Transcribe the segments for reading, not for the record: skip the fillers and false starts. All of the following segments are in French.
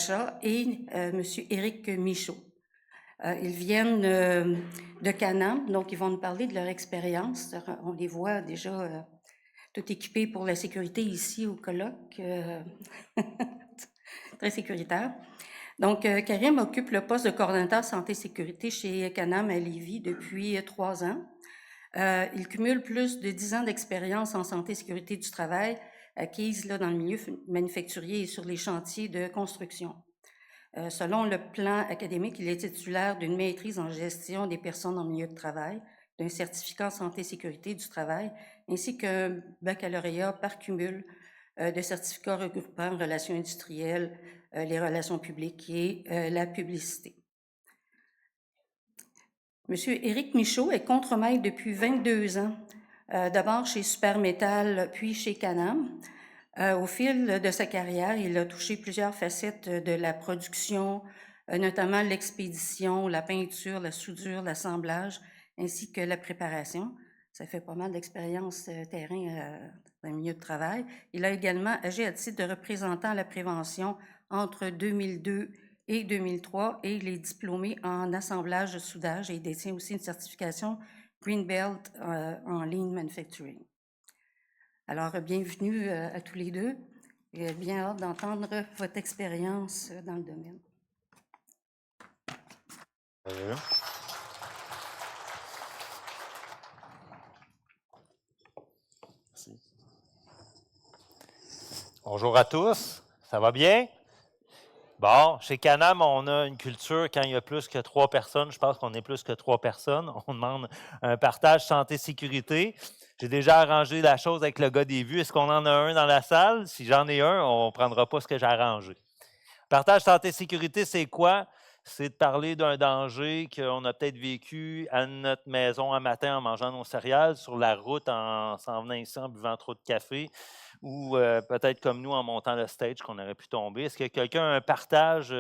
d'achat, et M. Éric Michaud. Ils viennent de Canam, donc ils vont nous parler de leur expérience. On les voit déjà tout équipés pour la sécurité ici au colloque, très sécuritaire. Donc, Karim occupe le poste de coordonnateur santé-sécurité chez Canam à Lévis depuis 3 ans. Il cumule plus de 10 ans d'expérience en santé-sécurité du travail, acquise là, dans le milieu manufacturier et sur les chantiers de construction. Selon le plan académique, il est titulaire d'une maîtrise en gestion des personnes en milieu de travail, d'un certificat en santé-sécurité du travail, ainsi qu'un baccalauréat par cumul de certificats regroupant relations industrielles, les relations publiques et la publicité. Monsieur Éric Michaud est contremaître depuis 22 ans, d'abord chez Supermétal, puis chez Canam. Au fil de sa carrière, il a touché plusieurs facettes de la production, notamment l'expédition, la peinture, la soudure, l'assemblage, ainsi que la préparation. Ça fait pas mal d'expérience terrain dans le milieu de travail. Il a également agi à titre de représentant à la prévention entre 2002 et 2003 et il est diplômé en assemblage, soudage et il détient aussi une certification Green Belt en Lean Manufacturing. Alors, bienvenue à tous les deux. J'ai bien hâte d'entendre votre expérience dans le domaine. Merci. Bonjour à tous, ça va bien? Bon, chez Canam, on a une culture, quand il y a plus que 3 personnes, je pense qu'on est plus que 3 personnes, on demande un partage santé-sécurité. J'ai déjà arrangé la chose avec le gars des vues. Est-ce qu'on en a un dans la salle? Si j'en ai un, on ne prendra pas ce que j'ai arrangé. Partage santé-sécurité, c'est quoi? C'est de parler d'un danger qu'on a peut-être vécu à notre maison un matin en mangeant nos céréales, sur la route en s'en venant ici en buvant trop de café, ou peut-être comme nous en montant le stage qu'on aurait pu tomber. Est-ce que quelqu'un a un partage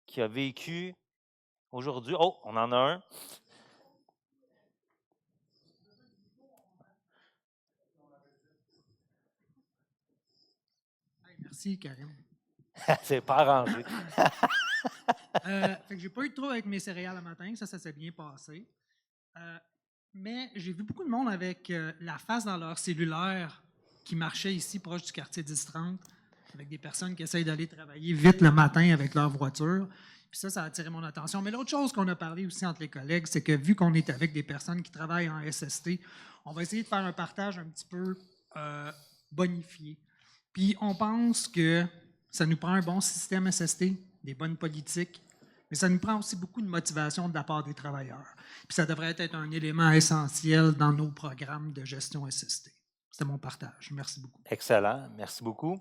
qui a vécu aujourd'hui? Oh, on en a un. Merci, Karim. C'est pas arrangé. Fait que j'ai pas eu de trouble avec mes céréales le matin, ça s'est bien passé. Mais j'ai vu beaucoup de monde avec la face dans leur cellulaire qui marchait ici proche du quartier 10-30, avec des personnes qui essayent d'aller travailler vite le matin avec leur voiture. Puis ça a attiré mon attention. Mais l'autre chose qu'on a parlé aussi entre les collègues, c'est que vu qu'on est avec des personnes qui travaillent en SST, on va essayer de faire un partage un petit peu bonifié. Puis on pense que ça nous prend un bon système SST, des bonnes politiques, mais ça nous prend aussi beaucoup de motivation de la part des travailleurs. Puis ça devrait être un élément essentiel dans nos programmes de gestion SST. C'est mon partage. Merci beaucoup. Excellent, merci beaucoup.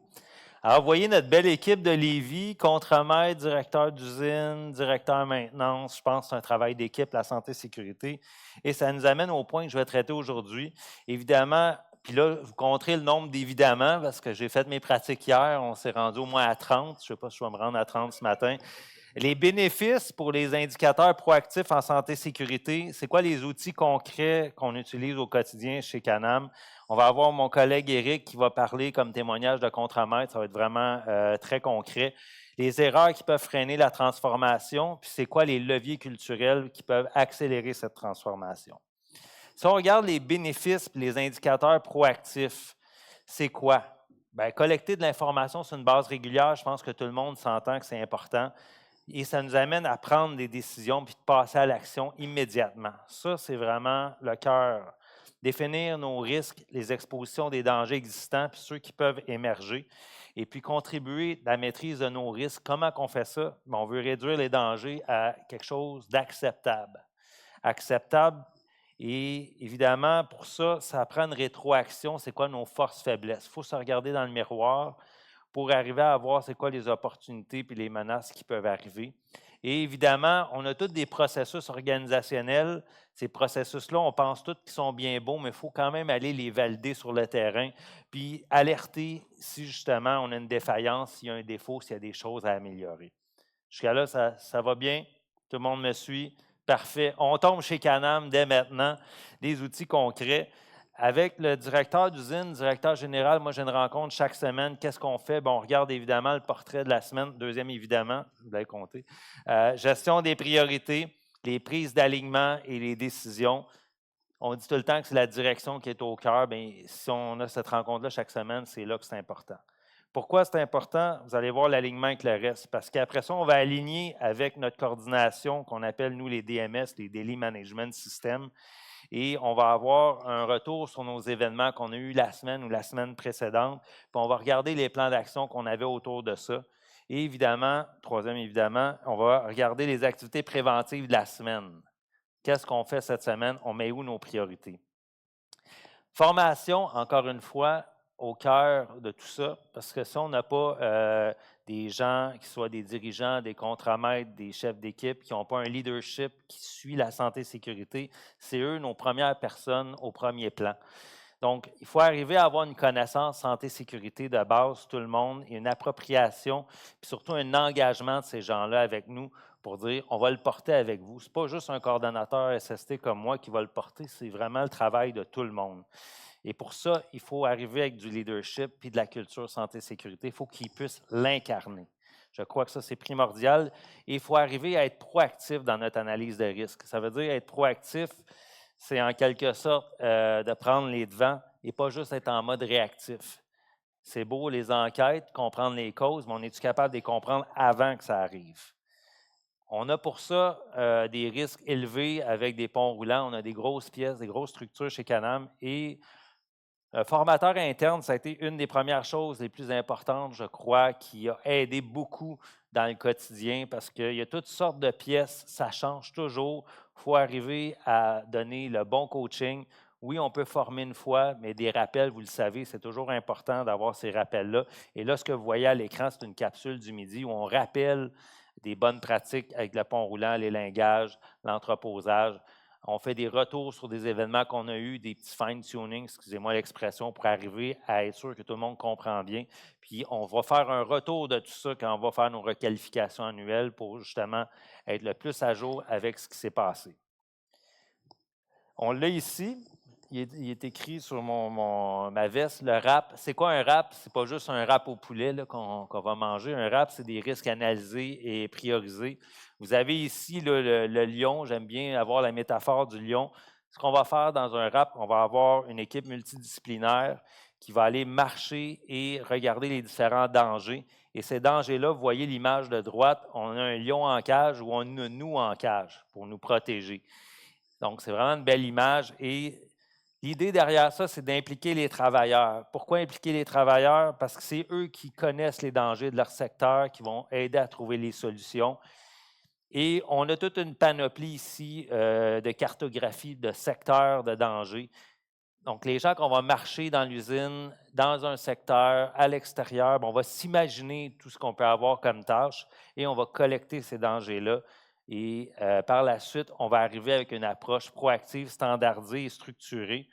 Alors, vous voyez notre belle équipe de Lévis, contremaître, directeur d'usine, directeur maintenance. Je pense que c'est un travail d'équipe, la santé-sécurité. Et ça nous amène au point que je vais traiter aujourd'hui. Évidemment, puis là, vous compterez le nombre d'évidemment, parce que j'ai fait mes pratiques hier, on s'est rendu au moins à 30. Je ne sais pas si je vais me rendre à 30 ce matin. Les bénéfices pour les indicateurs proactifs en santé-sécurité, c'est quoi les outils concrets qu'on utilise au quotidien chez Canam? On va avoir mon collègue Éric qui va parler comme témoignage de contremaître. Ça va être vraiment très concret. Les erreurs qui peuvent freiner la transformation, puis c'est quoi les leviers culturels qui peuvent accélérer cette transformation. Si on regarde les bénéfices et les indicateurs proactifs, c'est quoi? Bien, collecter de l'information sur une base régulière, je pense que tout le monde s'entend que c'est important. Et ça nous amène à prendre des décisions puis de passer à l'action immédiatement. Ça, c'est vraiment le cœur. Définir nos risques, les expositions des dangers existants puis ceux qui peuvent émerger. Et puis contribuer à la maîtrise de nos risques. Comment on fait ça? Bien, on veut réduire les dangers à quelque chose d'acceptable. Acceptable. Et évidemment, pour ça, ça prend une rétroaction. C'est quoi nos forces-faiblesses? Il faut se regarder dans le miroir pour arriver à voir c'est quoi les opportunités et les menaces qui peuvent arriver. Et évidemment, on a tous des processus organisationnels. Ces processus-là, on pense tous qu'ils sont bien beaux, mais il faut quand même aller les valider sur le terrain, puis alerter si justement on a une défaillance, s'il y a un défaut, s'il y a des choses à améliorer. Jusqu'à là, ça va bien? Tout le monde me suit? Parfait. On tombe chez Canam dès maintenant, des outils concrets. avec le directeur d'usine, directeur général, moi j'ai une rencontre chaque semaine. Qu'est-ce qu'on fait? Bon, on regarde évidemment le portrait de la semaine. Deuxième, évidemment, vous l'avez compté. Gestion des priorités, les prises d'alignement et les décisions. On dit tout le temps que c'est la direction qui est au cœur. Bien, si on a cette rencontre-là chaque semaine, c'est là que c'est important. Pourquoi c'est important? Vous allez voir l'alignement avec le reste. Parce qu'après ça, on va aligner avec notre coordination qu'on appelle, nous, les DMS, les Daily Management Systems. Et on va avoir un retour sur nos événements qu'on a eus la semaine ou la semaine précédente. Puis on va regarder les plans d'action qu'on avait autour de ça. Et évidemment, troisième évidemment, on va regarder les activités préventives de la semaine. Qu'est-ce qu'on fait cette semaine? On met où nos priorités? Formation, encore une fois, au cœur de tout ça, parce que si on n'a pas des gens qui soient des dirigeants, des contremaîtres, des chefs d'équipe, qui n'ont pas un leadership qui suit la santé et sécurité, c'est eux nos premières personnes au premier plan. Donc, il faut arriver à avoir une connaissance santé-sécurité de base, tout le monde, et une appropriation, puis surtout un engagement de ces gens-là avec nous pour dire on va le porter avec vous. Ce n'est pas juste un coordonnateur SST comme moi qui va le porter, c'est vraiment le travail de tout le monde. Et pour ça, il faut arriver avec du leadership puis de la culture santé-sécurité. Il faut qu'ils puissent l'incarner. Je crois que ça, c'est primordial. Et il faut arriver à être proactif dans notre analyse de risque. Ça veut dire être proactif, c'est en quelque sorte de prendre les devants et pas juste être en mode réactif. C'est beau les enquêtes, comprendre les causes, mais on est-tu capable de les comprendre avant que ça arrive? On a pour ça des risques élevés avec des ponts roulants. On a des grosses pièces, des grosses structures chez Canam. Et formateur interne, ça a été une des premières choses les plus importantes, je crois, qui a aidé beaucoup dans le quotidien parce qu'il y a toutes sortes de pièces, ça change toujours. Il faut arriver à donner le bon coaching. Oui, on peut former une fois, mais des rappels, vous le savez, c'est toujours important d'avoir ces rappels-là. Et là, ce que vous voyez à l'écran, c'est une capsule du midi où on rappelle des bonnes pratiques avec le pont roulant, les lingages, l'entreposage. On fait des retours sur des événements qu'on a eus, des petits fine-tuning, excusez-moi l'expression, pour arriver à être sûr que tout le monde comprend bien. Puis on va faire un retour de tout ça quand on va faire nos requalifications annuelles pour justement être le plus à jour avec ce qui s'est passé. On l'a ici. Il est écrit sur ma veste, le RAP. C'est quoi un RAP? C'est pas juste un RAP au poulet qu'on va manger. Un RAP, c'est des risques analysés et priorisés. Vous avez ici le lion. J'aime bien avoir la métaphore du lion. Ce qu'on va faire dans un RAP, on va avoir une équipe multidisciplinaire qui va aller marcher et regarder les différents dangers. Et ces dangers-là, vous voyez l'image de droite, on a un lion en cage ou on a nous en cage pour nous protéger. Donc, c'est vraiment une belle image. Et l'idée derrière ça, c'est d'impliquer les travailleurs. Pourquoi impliquer les travailleurs? Parce que c'est eux qui connaissent les dangers de leur secteur, qui vont aider à trouver les solutions. Et on a toute une panoplie ici de cartographie de secteurs de danger. Donc, les gens qu'on va marcher dans l'usine, dans un secteur, à l'extérieur, on va s'imaginer tout ce qu'on peut avoir comme tâche et on va collecter ces dangers-là. Et par la suite, on va arriver avec une approche proactive, standardisée et structurée.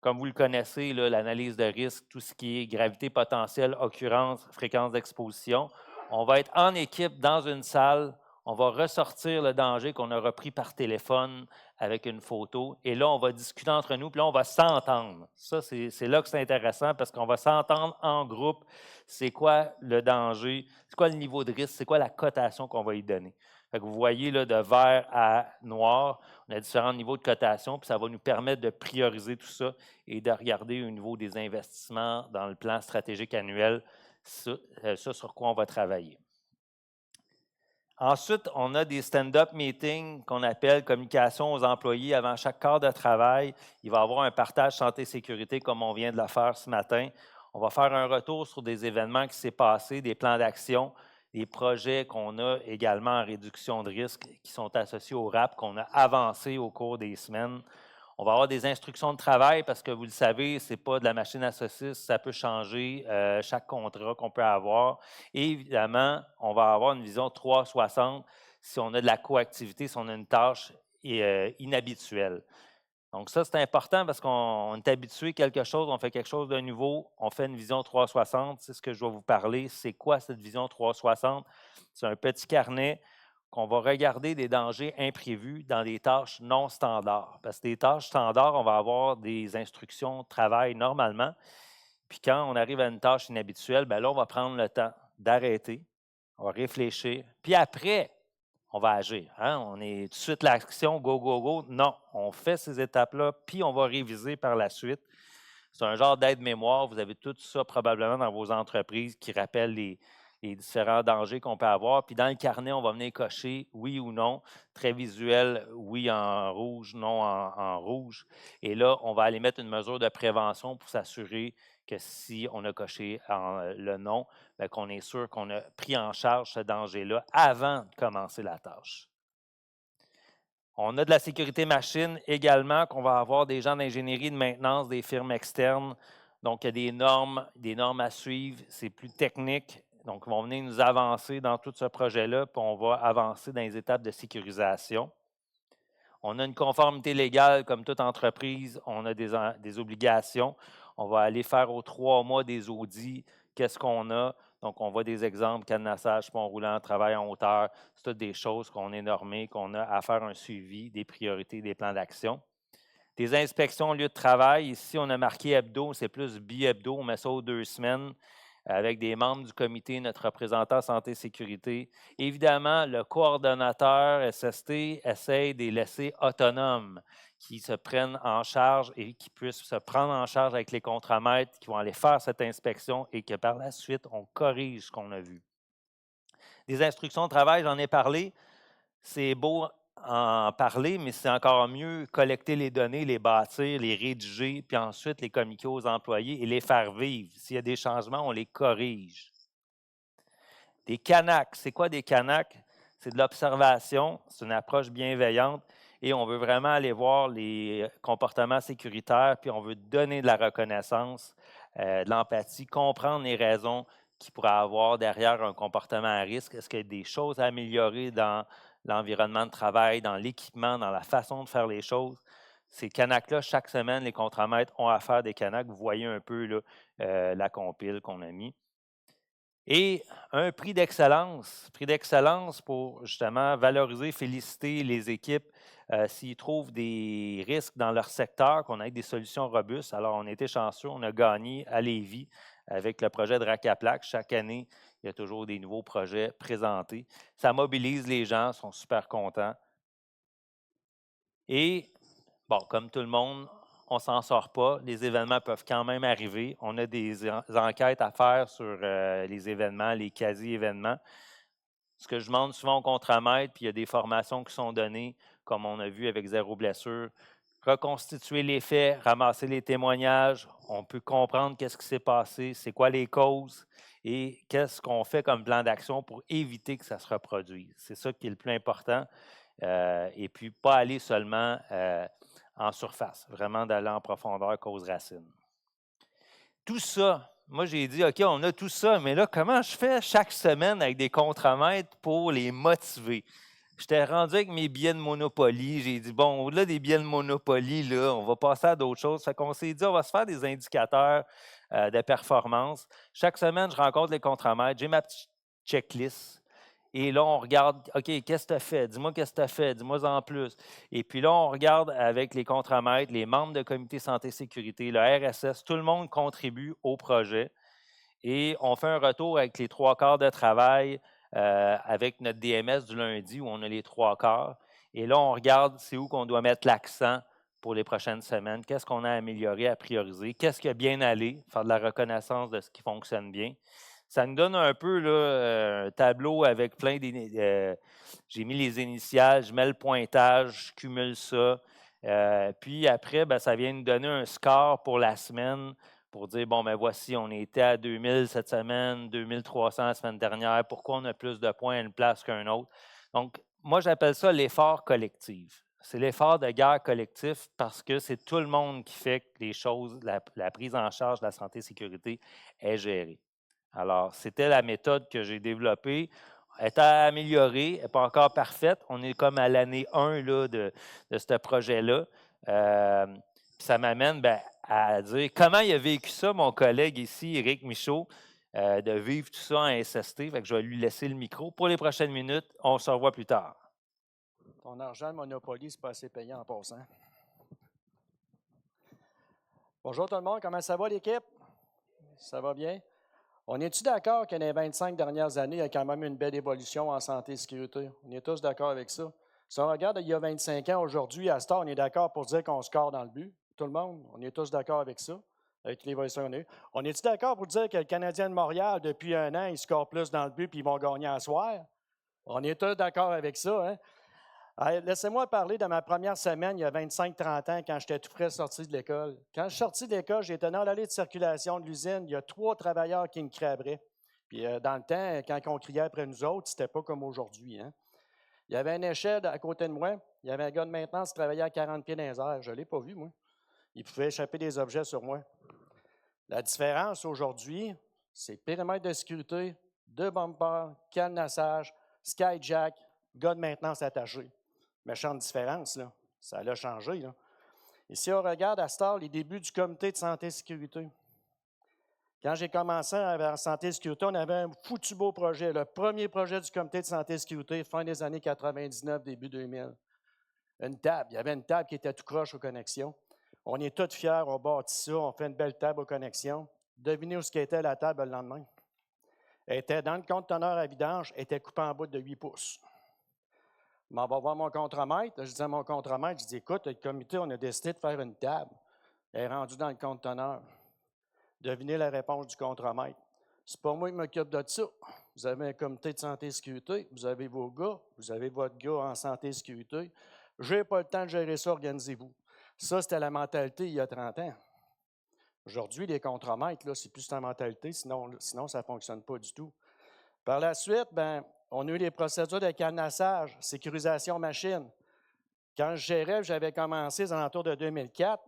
Comme vous le connaissez, l'analyse de risque, tout ce qui est gravité potentielle, occurrence, fréquence d'exposition. On va être en équipe dans une salle, on va ressortir le danger qu'on a repris par téléphone avec une photo, et là, on va discuter entre nous, puis là, on va s'entendre. Ça, c'est là que c'est intéressant parce qu'on va s'entendre en groupe. C'est quoi le danger? C'est quoi le niveau de risque? C'est quoi la cotation qu'on va y donner? Fait que vous voyez, là, de vert à noir, on a différents niveaux de cotation, puis ça va nous permettre de prioriser tout ça et de regarder au niveau des investissements dans le plan stratégique annuel, ça sur quoi on va travailler. Ensuite, on a des stand-up meetings qu'on appelle communication aux employés avant chaque quart de travail. Il va y avoir un partage santé-sécurité comme on vient de le faire ce matin. On va faire un retour sur des événements qui s'est passé, des plans d'action, des projets qu'on a également en réduction de risque qui sont associés au RAP, qu'on a avancé au cours des semaines. On va avoir des instructions de travail parce que vous le savez, ce n'est pas de la machine à saucisses, ça peut changer chaque contrat qu'on peut avoir. Et évidemment, on va avoir une vision 360 si on a de la coactivité, si on a une tâche inhabituelle. Donc ça, c'est important parce qu'on est habitué à quelque chose, on fait quelque chose de nouveau, on fait une vision 360. C'est ce que je vais vous parler. C'est quoi cette vision 360? C'est un petit carnet qu'on va regarder des dangers imprévus dans des tâches non standards. Parce que des tâches standards, on va avoir des instructions de travail normalement. Puis quand on arrive à une tâche inhabituelle, bien là, on va prendre le temps d'arrêter, on va réfléchir, puis après, on va agir. Hein? On est tout de suite l'action, go, go, go. Non, on fait ces étapes-là, puis on va réviser par la suite. C'est un genre d'aide-mémoire. Vous avez tout ça probablement dans vos entreprises qui rappellent les différents dangers qu'on peut avoir. Puis dans le carnet, on va venir cocher oui ou non. Très visuel, oui en rouge, non en rouge. Et là, on va aller mettre une mesure de prévention pour s'assurer que si on a coché le non, bien, qu'on est sûr qu'on a pris en charge ce danger-là avant de commencer la tâche. On a de la sécurité machine également, qu'on va avoir des gens d'ingénierie de maintenance, des firmes externes. Donc, il y a des normes à suivre. C'est plus technique. Donc, ils vont venir nous avancer dans tout ce projet-là, puis on va avancer dans les étapes de sécurisation. On a une conformité légale, comme toute entreprise, on a des obligations. On va aller faire aux 3 mois des audits. Qu'est-ce qu'on a? Donc, on voit des exemples, cadenassage, pont roulant, travail en hauteur. C'est toutes des choses qu'on est normées, qu'on a à faire un suivi des priorités, des plans d'action. Des inspections au lieu de travail. Ici, on a marqué hebdo, c'est plus bi-hebdo. On met ça aux 2 semaines avec des membres du comité, notre représentant santé et sécurité. Évidemment, le coordonnateur SST essaye de les laisser autonomes, qui se prennent en charge et qui puissent se prendre en charge avec les contremaîtres qui vont aller faire cette inspection et que par la suite, on corrige ce qu'on a vu. Des instructions de travail, j'en ai parlé. C'est beau en parler, mais c'est encore mieux collecter les données, les bâtir, les rédiger, puis ensuite les communiquer aux employés et les faire vivre. S'il y a des changements, on les corrige. Des CANAC, c'est quoi des CANAC? C'est de l'observation, c'est une approche bienveillante et on veut vraiment aller voir les comportements sécuritaires, puis on veut donner de la reconnaissance, de l'empathie, comprendre les raisons qu'il pourrait avoir derrière un comportement à risque. Est-ce qu'il y a des choses à améliorer dans l'environnement de travail, dans l'équipement, dans la façon de faire les choses? Ces CANAC-là, chaque semaine, les contremaîtres ont à faire des CANAC. Vous voyez un peu là, la compile qu'on a mis. Et un prix d'excellence pour justement valoriser, féliciter les équipes s'ils trouvent des risques dans leur secteur, qu'on ait des solutions robustes. Alors, on a été chanceux, on a gagné à Lévis avec le projet de rack à plaques. Chaque année, il y a toujours des nouveaux projets présentés. Ça mobilise les gens, sont super contents. Et, bon, comme tout le monde, on ne s'en sort pas. Les événements peuvent quand même arriver. On a des enquêtes à faire sur les événements, les quasi-événements. Ce que je demande souvent au contremaître, puis il y a des formations qui sont données, comme on a vu avec Zéro blessure, reconstituer les faits, ramasser les témoignages. On peut comprendre qu'est-ce qui s'est passé, c'est quoi les causes et qu'est-ce qu'on fait comme plan d'action pour éviter que ça se reproduise. C'est ça qui est le plus important. Et puis, pas aller seulement en surface, vraiment d'aller en profondeur, cause-racine. Tout ça, moi j'ai dit, OK, on a tout ça, mais là, comment je fais chaque semaine avec des contremaîtres pour les motiver? J'étais rendu avec mes billets de Monopoly. J'ai dit, bon, au-delà des billets de Monopoly, là, on va passer à d'autres choses. Fait qu'on s'est dit, on va se faire des indicateurs de performance. Chaque semaine, je rencontre les contremaîtres. J'ai ma petite checklist. Et là, on regarde, OK, qu'est-ce que tu as fait? Dis-moi qu'est-ce que tu as fait, dis-moi en plus. Et puis là, on regarde avec les contremaîtres, les membres de comité santé-sécurité, le RSS, tout le monde contribue au projet. Et on fait un retour avec les 3/4 de travail avec notre DMS du lundi où on a les 3/4. Et là, on regarde c'est où qu'on doit mettre l'accent pour les prochaines semaines, qu'est-ce qu'on a amélioré, à prioriser, qu'est-ce qui a bien allé, faire de la reconnaissance de ce qui fonctionne bien. Ça nous donne un peu là, un tableau avec plein j'ai mis les initiales, je mets le pointage, je cumule ça. Puis après, ben, ça vient nous donner un score pour la semaine pour dire, bon, ben voici, on était à 2000 cette semaine, 2300 la semaine dernière, pourquoi on a plus de points à une place qu'un autre? Donc, moi, j'appelle ça l'effort collectif. C'est l'effort de guerre collectif parce que c'est tout le monde qui fait que les choses, la prise en charge de la santé et sécurité est gérée. Alors, c'était la méthode que j'ai développée. Elle est améliorée, elle n'est pas encore parfaite. On est comme à l'année 1 là, de ce projet-là. Ça m'amène à dire comment il a vécu ça, mon collègue ici, Éric Michaud. de vivre tout ça en SST. Fait que je vais lui laisser le micro. Pour les prochaines minutes, on se revoit plus tard. Ton argent de Monopoly, c'est pas assez payant en passant. Bonjour tout le monde, comment ça va l'équipe? Ça va bien? On est-tu d'accord que dans les 25 dernières années, il y a quand même une belle évolution en santé et sécurité? On est tous d'accord avec ça? Si on regarde il y a 25 ans, aujourd'hui, à ce temps, on est d'accord pour dire qu'on score dans le but? Tout le monde? On est tous d'accord avec ça? Avec l'évolution qu'on a eue. On est-tu d'accord pour dire que le Canadien de Montréal, depuis un an, il score plus dans le but et ils vont gagner à soir? On est tous d'accord avec ça, hein? Laissez-moi parler de ma première semaine, il y a 25-30 ans, quand j'étais tout frais sorti de l'école. Quand je suis sorti de l'école, j'étais dans l'allée de circulation de l'usine. Il y a 3 travailleurs qui me crabraient. Puis dans le temps, quand on criait après nous autres, c'était pas comme aujourd'hui. Hein? Il y avait une échelle à côté de moi. Il y avait un gars de maintenance qui travaillait à 40 pieds dans les airs. Je ne l'ai pas vu, moi. Il pouvait échapper des objets sur moi. La différence aujourd'hui, c'est périmètre de sécurité, 2 bumpers, cadenassage, skyjack, gars de maintenance attaché. Méchante différence, là. Ça a changé, là. Et si on regarde à cette heure les débuts du comité de santé et sécurité, quand j'ai commencé en santé et sécurité, on avait un foutu beau projet, le premier projet du comité de santé et sécurité, fin des années 99, début 2000. Une table, il y avait une table qui était tout croche aux connexions. On est tous fiers, on bâtit ça, on fait une belle table aux connexions. Devinez où était la table le lendemain? Elle était dans le conteneur à vidange, elle était coupée en bout de 8 pouces. Je m'en vais voir mon contremaître. Je dis à mon contremaître, je dis, écoute, le comité, on a décidé de faire une table. Elle est rendue dans le conteneur. Devinez la réponse du contremaître. C'est pas moi qui m'occupe de ça. Vous avez un comité de santé et sécurité, vous avez vos gars, vous avez votre gars en santé et sécurité. Je n'ai pas le temps de gérer ça, organisez-vous. Ça, c'était la mentalité il y a 30 ans. Aujourd'hui, les contremaîtres, c'est plus cette mentalité, sinon ça ne fonctionne pas du tout. Par la suite, on a eu les procédures de cadenassage, sécurisation machine. Quand je gérais, j'avais commencé aux alentours de 2004.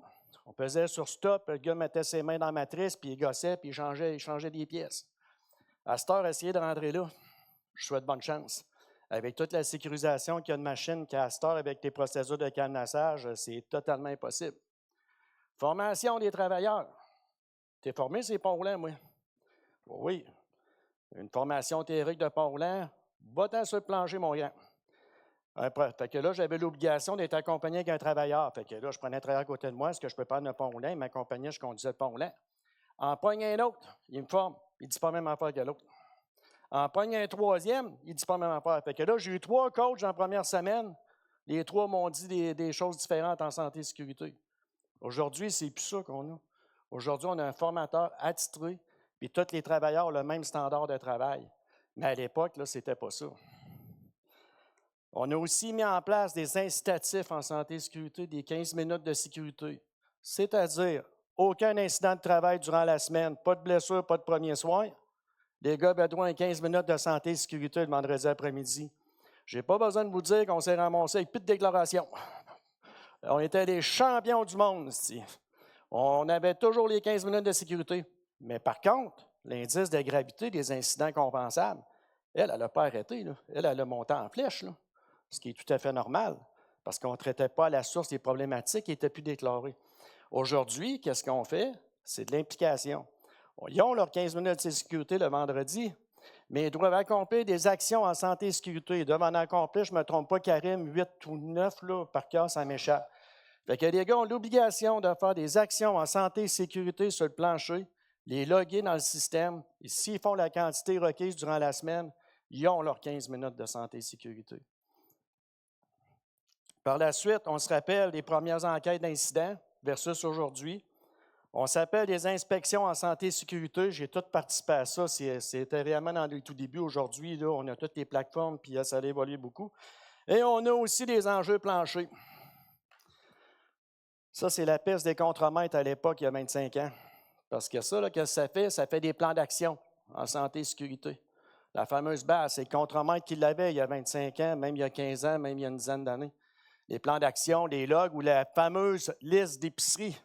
On pesait sur stop, le gars mettait ses mains dans la matrice, puis il gossait, puis il changeait des pièces. À cette heure, essayez de rentrer là. Je souhaite bonne chance. Avec toute la sécurisation qu'il y a de machine qu'à cette heure, avec les procédures de cadenassage, c'est totalement impossible. Formation des travailleurs. Tu es formé, ces ponts roulants, moi? Oui. Une formation théorique de pont roulant, va-t'en sur le plancher, mon gars. Fait que là, j'avais l'obligation d'être accompagné avec un travailleur. Fait que là, je prenais un travailleur à côté de moi, est-ce que je peux prendre le pont roulant? Il m'accompagnait, je conduisais le pont roulant. En pogne un autre, il me forme, il ne dit pas la même affaire que l'autre. En pogne un troisième, il ne dit pas la même affaire. Fait que là, j'ai eu 3 coachs en première semaine. Les 3 m'ont dit des choses différentes en santé et sécurité. Aujourd'hui, c'est plus ça qu'on a. Aujourd'hui, on a un formateur attitré, puis tous les travailleurs ont le même standard de travail. Mais à l'époque, là, ce n'était pas ça. On a aussi mis en place des incitatifs en santé et sécurité, des 15 minutes de sécurité. C'est-à-dire, aucun incident de travail durant la semaine, pas de blessure, pas de premier soin. Les gars avaient droit à 15 minutes de santé et sécurité le vendredi après-midi. Je n'ai pas besoin de vous dire qu'on s'est ramassé avec plus de déclarations. On était les champions du monde ici. On avait toujours les 15 minutes de sécurité. Mais par contre, l'indice de gravité des incidents compensables, elle n'a pas arrêté. Là. Elle a monté en flèche, là, ce qui est tout à fait normal, parce qu'on ne traitait pas à la source des problématiques qui n'étaient plus déclarées. Aujourd'hui, qu'est-ce qu'on fait? C'est de l'implication. Ils ont leurs 15 minutes de sécurité le vendredi, mais ils doivent accomplir des actions en santé et sécurité. Ils doivent en accomplir, je ne me trompe pas, Karim, 8 ou 9 là, par cœur, ça m'échappe. Fait que les gars ont l'obligation de faire des actions en santé et sécurité sur le plancher, les loguer dans le système, et s'ils font la quantité requise durant la semaine, ils ont leurs 15 minutes de santé et sécurité. Par la suite, on se rappelle des premières enquêtes d'incidents versus aujourd'hui. On s'appelle des inspections en santé et sécurité. J'ai tout participé à ça. C'était réellement dans le tout début. Aujourd'hui, là, on a toutes les plateformes, puis ça a évolué beaucoup. Et on a aussi des enjeux planchers. Ça, c'est la piste des contremaîtres à l'époque, il y a 25 ans. Parce que ça, là, qu'est-ce que ça fait? Ça fait des plans d'action en santé et sécurité. La fameuse base, c'est le contremaître qui l'avait il y a 25 ans, même il y a 15 ans, même il y a une dizaine d'années. Les plans d'action, les logs ou la fameuse liste d'épicerie.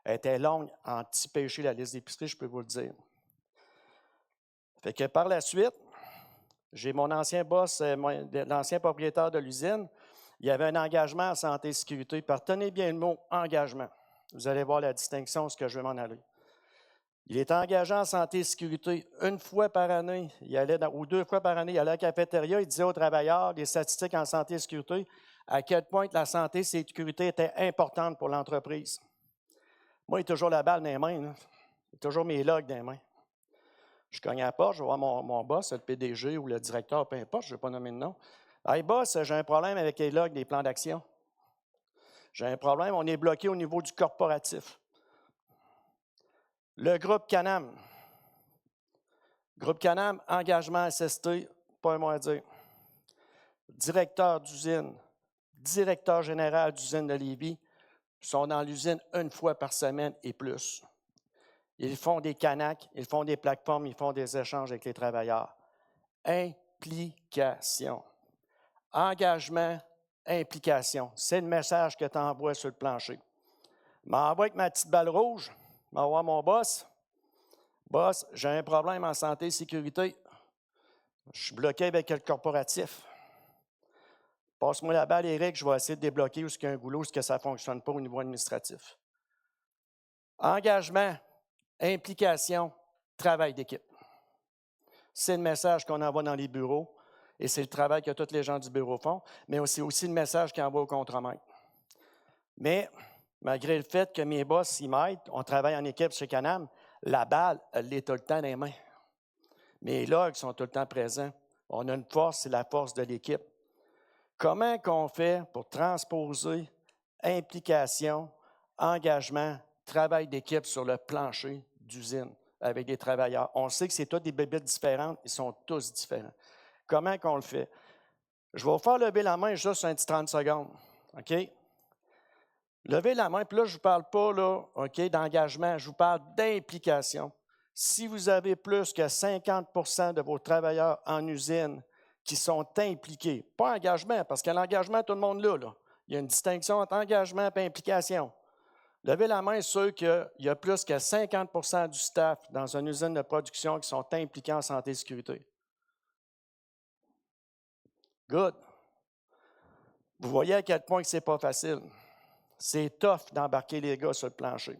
Elle était longue, anti-péché, la liste d'épicerie, je peux vous le dire. Fait que par la suite, j'ai mon ancien boss, l'ancien propriétaire de l'usine, il y avait un engagement en santé et sécurité. Retenez bien le mot « engagement ». Vous allez voir la distinction, ce que je vais m'en aller. Il est engagé en santé et sécurité une fois par année. Ou 2 fois par année, il allait à la cafétéria, il disait aux travailleurs des statistiques en santé et sécurité, à quel point la santé et la sécurité était importante pour l'entreprise. Moi, il a toujours la balle dans les mains. Là. Il a toujours mes logs dans les mains. Je cogne à la porte, je vais voir mon boss, le PDG ou le directeur, peu importe, je ne vais pas nommer de nom. Hey boss, j'ai un problème avec les logs des plans d'action. J'ai un problème, on est bloqué au niveau du corporatif. Le groupe Canam. Groupe Canam, engagement SST, pas un mot à dire. Directeur d'usine, directeur général d'usine de Lévis sont dans l'usine une fois par semaine et plus. Ils font des canacs, ils font des plateformes, ils font des échanges avec les travailleurs. Implication. Engagement, implication. C'est le message que tu envoies sur le plancher. Je m'envoie avec ma petite balle rouge, je vais voir mon boss. Boss, j'ai un problème en santé et sécurité. Je suis bloqué avec le corporatif. Passe-moi la balle, Éric, je vais essayer de débloquer où il y a un goulot, où ça ne fonctionne pas au niveau administratif. Engagement, implication, travail d'équipe. C'est le message qu'on envoie dans les bureaux et c'est le travail que tous les gens du bureau font, mais c'est aussi le message qu'on envoie au contremaître. Mais malgré le fait que mes boss s'y m'aident, on travaille en équipe chez Canam, la balle, elle est tout le temps dans les mains. Mes logs sont tout le temps présents. On a une force, c'est la force de l'équipe. Comment qu'on fait pour transposer implication, engagement, travail d'équipe sur le plancher d'usine avec des travailleurs? On sait que c'est tous des bébites différentes, ils sont tous différents. Comment qu'on le fait? Je vais vous faire lever la main juste un petit 30 secondes. OK? Levez la main, puis là, je ne vous parle pas là, OK, d'engagement, je vous parle d'implication. Si vous avez plus que 50 de vos travailleurs en usine qui sont impliqués, pas engagement, parce que l'engagement, tout le monde là. Il y a une distinction entre engagement et implication. Levez la main ceux qu'il y a plus que 50 du staff dans une usine de production qui sont impliqués en santé et sécurité. Good. Vous voyez à quel point ce n'est pas facile. C'est tough d'embarquer les gars sur le plancher.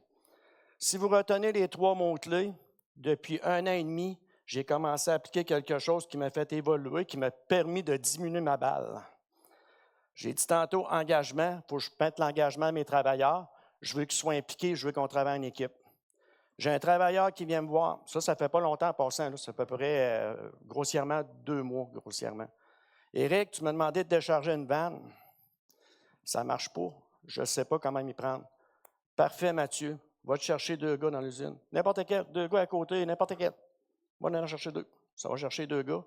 Si vous retenez les 3 mots-clés, depuis 1 an et demi, j'ai commencé à appliquer quelque chose qui m'a fait évoluer, qui m'a permis de diminuer ma balle. J'ai dit tantôt engagement, il faut que je mette l'engagement à mes travailleurs. Je veux qu'ils soient impliqués, je veux qu'on travaille en équipe. J'ai un travailleur qui vient me voir. Ça fait pas longtemps en passant, là, ça fait à peu près grossièrement 2 mois, grossièrement. Éric, tu m'as demandé de décharger une vanne. Ça ne marche pas. Je ne sais pas comment m'y prendre. Parfait, Mathieu. Va te chercher 2 gars dans l'usine. N'importe quel, 2 gars à côté, n'importe quel. Va en chercher 2. Ça va chercher 2 gars.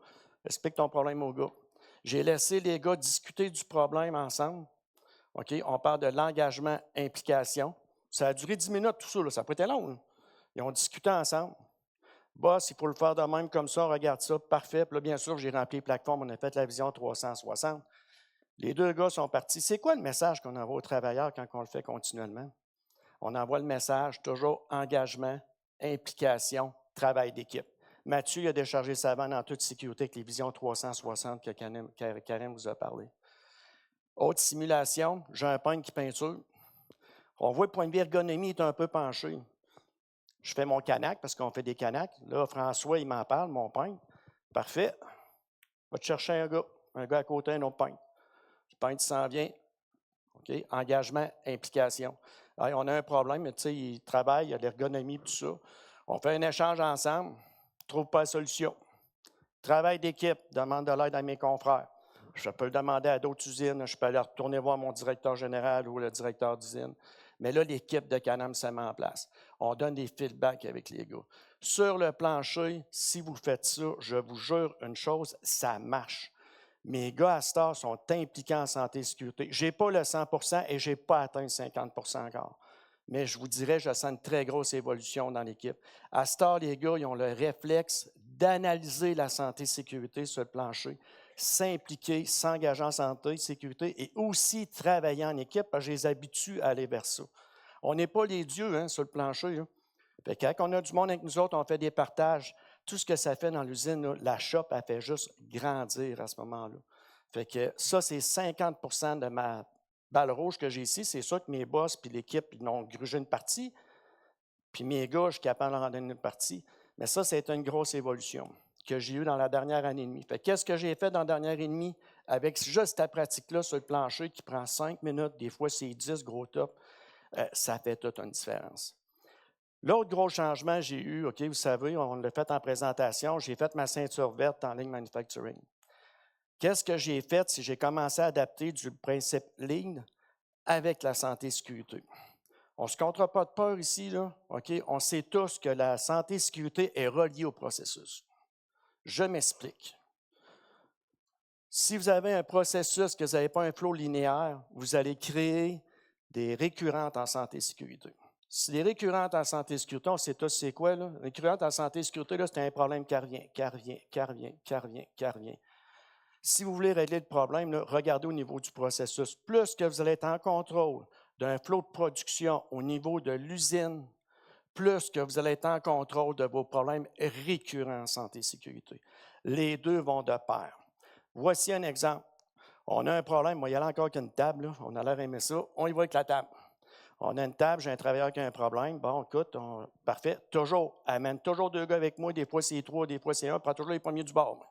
Explique ton problème aux gars. J'ai laissé les gars discuter du problème ensemble. OK? On parle de l'engagement, implication. Ça a duré 10 minutes, tout ça. Là. Ça n'a pas été long. Là. Ils ont discuté ensemble. Boss, il faut le faire de même comme ça, on regarde ça. Parfait. Puis là, bien sûr, j'ai rempli les plateformes. On a fait la vision 360. Les 2 gars sont partis. C'est quoi le message qu'on envoie aux travailleurs quand on le fait continuellement? On envoie le message, toujours engagement, implication, travail d'équipe. Mathieu a déchargé sa vanne en toute sécurité avec les visions 360 que Karim vous a parlé. Autre simulation, j'ai un peigne qui peinture. On voit le point de vue ergonomie est un peu penché. Je fais mon canac parce qu'on fait des canacs. Là, François, il m'en parle, mon peigne. Parfait. Va te chercher un gars à côté, un autre peigne. Le peigne s'en vient. OK? Engagement, implication. Alors, on a un problème, tu sais, il travaille, il y a l'ergonomie, tout ça. On fait un échange ensemble, ne trouve pas la solution. Travail d'équipe, demande de l'aide à mes confrères. Je peux le demander à d'autres usines, je peux aller retourner voir mon directeur général ou le directeur d'usine. Mais là, l'équipe de Canam se met en place. On donne des feedbacks avec les gars. Sur le plancher, si vous faites ça, je vous jure une chose, ça marche. Mes gars à Star sont impliqués en santé et sécurité. Je n'ai pas le 100 et je n'ai pas atteint le 50 encore. Mais je vous dirais, je sens une très grosse évolution dans l'équipe. À Star, les gars, ils ont le réflexe d'analyser la santé et sécurité sur le plancher, s'impliquer, s'engager en santé et sécurité et aussi travailler en équipe parce que je les habitue à aller vers ça. On n'est pas les dieux sur le plancher. Hein. Fait que quand on a du monde avec nous autres, on fait des partages. Tout ce que ça fait dans l'usine, là, la shop, elle fait juste grandir à ce moment-là. Fait que ça, c'est 50 de ma balle rouge que j'ai ici. C'est sûr que mes boss et l'équipe, ils ont grugé une partie. Puis mes gars, je suis capable d'en donner une partie. Mais ça, c'est une grosse évolution que j'ai eue dans la dernière année et demie. Fait qu'est-ce que j'ai fait dans la dernière année et demie avec juste ta pratique-là sur le plancher qui prend 5 minutes, des fois c'est 10 gros top, ça fait toute une différence. L'autre gros changement que j'ai eu, OK, vous savez, on l'a fait en présentation, j'ai fait ma ceinture verte en ligne manufacturing. Qu'est-ce que j'ai fait? C'est que j'ai commencé à adapter du principe Lean avec la santé et sécurité. On ne se comptera pas de peur ici, là, OK? On sait tous que la santé et sécurité est reliée au processus. Je m'explique. Si vous avez un processus, que vous n'avez pas un flow linéaire, vous allez créer des récurrentes en santé et sécurité. Si les récurrentes en santé et sécurité, on sait tous c'est quoi, là? Les récurrentes en santé et sécurité, là, c'est un problème qui revient. Si vous voulez régler le problème, là, regardez au niveau du processus. Plus que vous allez être en contrôle d'un flot de production au niveau de l'usine, plus que vous allez être en contrôle de vos problèmes récurrents en santé et sécurité. Les deux vont de pair. Voici un exemple. On a un problème, moi, il y a encore qu'une table, là. On a l'air d'aimer ça. On y va avec la table. On a une table, j'ai un travailleur qui a un problème. Bon, écoute, parfait. Toujours, amène toujours 2 gars avec moi. Des fois, c'est 3, des fois, c'est 1. Prends toujours les premiers du bord.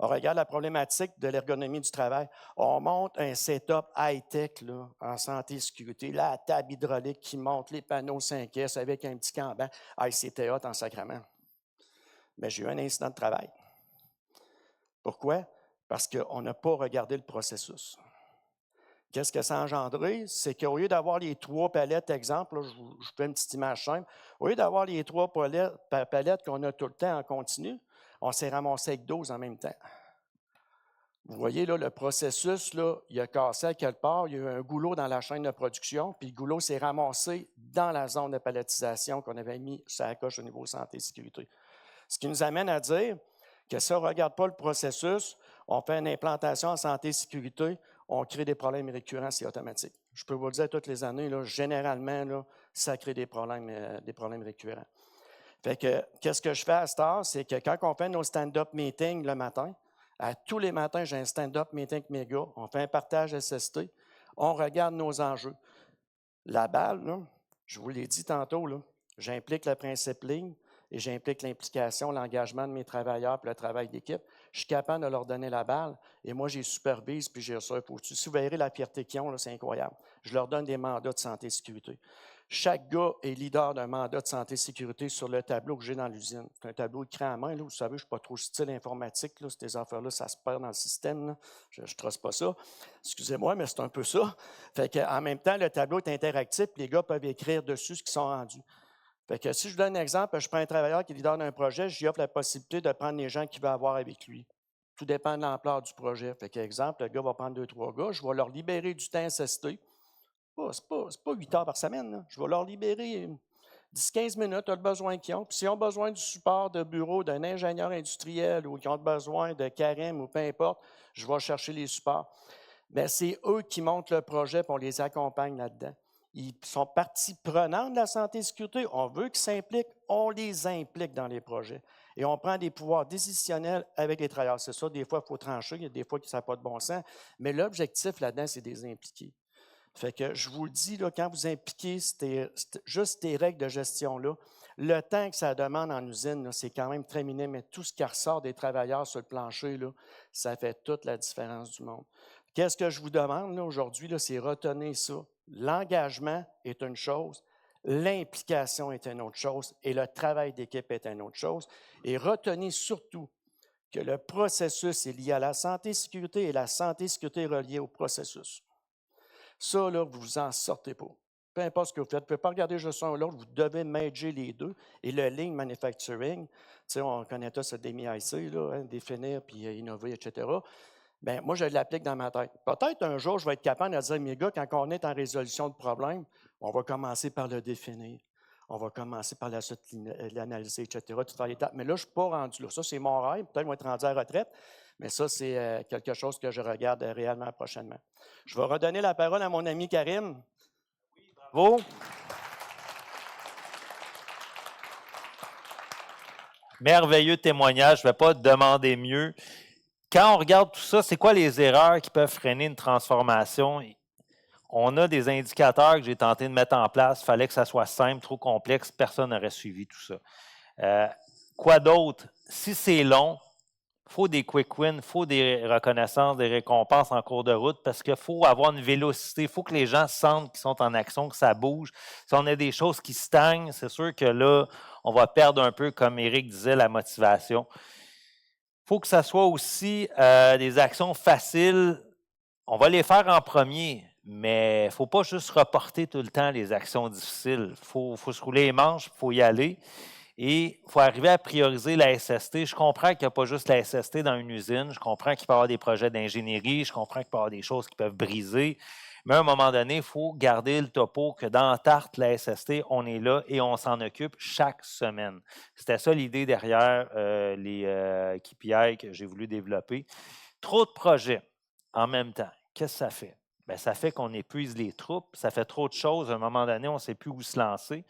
On regarde la problématique de l'ergonomie du travail. On monte un setup high-tech là, en santé et sécurité. La table hydraulique qui monte, les panneaux 5S avec un petit camban. C'était hot en sacrament. Mais j'ai eu un incident de travail. Pourquoi? Parce qu'on n'a pas regardé le processus. Qu'est-ce que ça a engendré? C'est qu'au lieu d'avoir les 3 palettes, exemple, là, je fais une petite image simple, au lieu d'avoir les 3 palettes qu'on a tout le temps en continu, on s'est ramassé avec 12 en même temps. Vous voyez, là, le processus, là, il a cassé à quelque part, il y a eu un goulot dans la chaîne de production, puis le goulot s'est ramassé dans la zone de palettisation qu'on avait mis sur la coche au niveau santé et sécurité. Ce qui nous amène à dire que si on ne regarde pas le processus, on fait une implantation en santé et sécurité, on crée des problèmes récurrents, c'est automatique. Je peux vous le dire toutes les années, là, généralement, là, ça crée des problèmes récurrents. Fait que, qu'est-ce que je fais à cette heure, c'est que quand on fait nos stand-up meetings le matin, tous les matins, j'ai un stand-up meeting avec mes gars, on fait un partage SST, on regarde nos enjeux. La balle, là, je vous l'ai dit tantôt, là, j'implique le principe ligne et j'implique l'implication, l'engagement de mes travailleurs pour le travail d'équipe. Je suis capable de leur donner la balle et moi, je les supervise puis j'ai ça au-dessus. Si vous verrez la fierté qu'ils ont, là, c'est incroyable. Je leur donne des mandats de santé et sécurité. Chaque gars est leader d'un mandat de santé et sécurité sur le tableau que j'ai dans l'usine. C'est un tableau écrit à main. Là, vous savez, je ne suis pas trop style informatique. Là, ces affaires-là, ça se perd dans le système. Là. Je ne trosse pas ça. Excusez-moi, mais c'est un peu ça. Fait que, en même temps, le tableau est interactif. Les gars peuvent écrire dessus ce qu'ils sont rendus. Fait que, si je vous donne un exemple, je prends un travailleur qui est leader d'un projet, je lui offre la possibilité de prendre les gens qu'il veut avoir avec lui. Tout dépend de l'ampleur du projet. Fait que, exemple, le gars va prendre 2-3 gars. Je vais leur libérer du temps SST. C'est pas 8 heures par semaine. Là. Je vais leur libérer 10-15 minutes, le besoin qu'ils ont. Puis s'ils ont besoin du support de bureau d'un ingénieur industriel ou qu'ils ont besoin de carême ou peu importe, je vais chercher les supports. Bien, c'est eux qui montent le projet et on les accompagne là-dedans. Ils sont partie prenante de la santé et sécurité. On veut qu'ils s'impliquent, on les implique dans les projets. Et on prend des pouvoirs décisionnels avec les travailleurs. C'est ça, des fois, il faut trancher, il y a des fois que ça n'a pas de bon sens. Mais l'objectif là-dedans, c'est de les impliquer. Fait que je vous le dis, là, quand vous impliquez juste ces règles de gestion-là, le temps que ça demande en usine, là, c'est quand même très minime, mais tout ce qui ressort des travailleurs sur le plancher, là, ça fait toute la différence du monde. Qu'est-ce que je vous demande là, aujourd'hui, là, c'est retenir ça. L'engagement est une chose, l'implication est une autre chose et le travail d'équipe est une autre chose. Et retenez surtout que le processus est lié à la santé et sécurité et la santé et sécurité est reliée au processus. Ça, là, vous vous en sortez pas. Peu importe ce que vous faites, vous ne pouvez pas regarder juste un ou l'autre, vous devez merger les deux. Et le Lean Manufacturing, on connaît tous ce DMIC, là, hein, définir puis innover, etc. Bien, moi, je l'applique dans ma tête. Peut-être un jour, je vais être capable de dire, mes gars, quand on est en résolution de problème, on va commencer par le définir. On va commencer par la suite l'analyser, etc., tout faire l'étape. Mais là, je ne suis pas rendu là. Ça, c'est mon rêve. Peut-être que je vais être rendu à la retraite. Mais ça, c'est quelque chose que je regarde réellement prochainement. Je vais redonner la parole à mon ami Karim. Oui, bravo. Merveilleux témoignage. Je ne vais pas te demander mieux. Quand on regarde tout ça, c'est quoi les erreurs qui peuvent freiner une transformation? On a des indicateurs que j'ai tenté de mettre en place. Il fallait que ça soit simple, trop complexe, personne n'aurait suivi tout ça. Quoi d'autre? Si c'est long, il faut des quick wins, il faut des reconnaissances, des récompenses en cours de route parce qu'il faut avoir une vélocité. Il faut que les gens sentent qu'ils sont en action, que ça bouge. Si on a des choses qui stagnent, c'est sûr que là, on va perdre un peu, comme Éric disait, la motivation. Il faut que ça soit aussi des actions faciles. On va les faire en premier, mais il ne faut pas juste reporter tout le temps les actions difficiles. Il faut se rouler les manches, il faut y aller. Et il faut arriver à prioriser la SST. Je comprends qu'il n'y a pas juste la SST dans une usine. Je comprends qu'il peut y avoir des projets d'ingénierie. Je comprends qu'il peut y avoir des choses qui peuvent briser. Mais à un moment donné, il faut garder le topo que dans la tarte, la SST, on est là et on s'en occupe chaque semaine. C'était ça l'idée derrière les KPI que j'ai voulu développer. Trop de projets en même temps. Qu'est-ce que ça fait? Bien, ça fait qu'on épuise les troupes, ça fait trop de choses. À un moment donné, on ne sait plus où se lancer.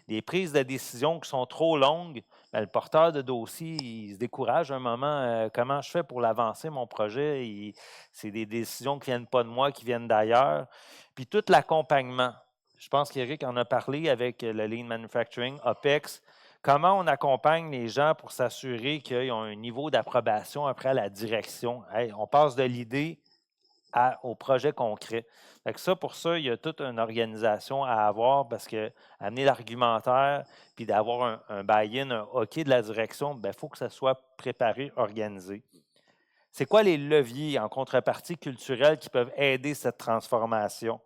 Les prises de décision qui sont trop longues, bien, le porteur de dossier, il se décourage un moment. Comment je fais pour l'avancer, mon projet? C'est des décisions qui ne viennent pas de moi, qui viennent d'ailleurs. Puis tout l'accompagnement. Je pense qu'Éric en a parlé avec le Lean Manufacturing, OPEX. Comment on accompagne les gens pour s'assurer qu'ils ont un niveau d'approbation après à la direction? Hey, on passe de l'idée au projet concret. Pour ça, il y a toute une organisation à avoir parce que amener l'argumentaire puis d'avoir un buy-in, un OK de la direction, il faut que ça soit préparé, organisé. C'est quoi les leviers en contrepartie culturelle qui peuvent aider cette transformation?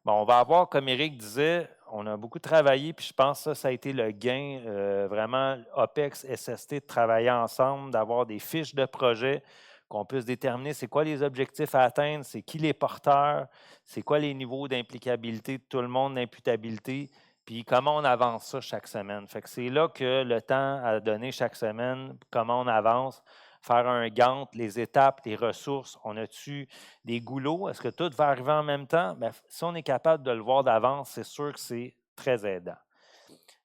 Bon, on va avoir, comme Éric disait, on a beaucoup travaillé, puis je pense que ça a été le gain, vraiment, OPEX, SST, de travailler ensemble, d'avoir des fiches de projet, qu'on puisse déterminer c'est quoi les objectifs à atteindre, c'est qui les porteurs, c'est quoi les niveaux d'implicabilité de tout le monde, d'imputabilité, puis comment on avance ça chaque semaine. Fait que c'est là que le temps à donner chaque semaine, comment on avance, faire un Gantt, les étapes, les ressources, on a-tu des goulots, est-ce que tout va arriver en même temps? Bien, si on est capable de le voir d'avance, c'est sûr que c'est très aidant.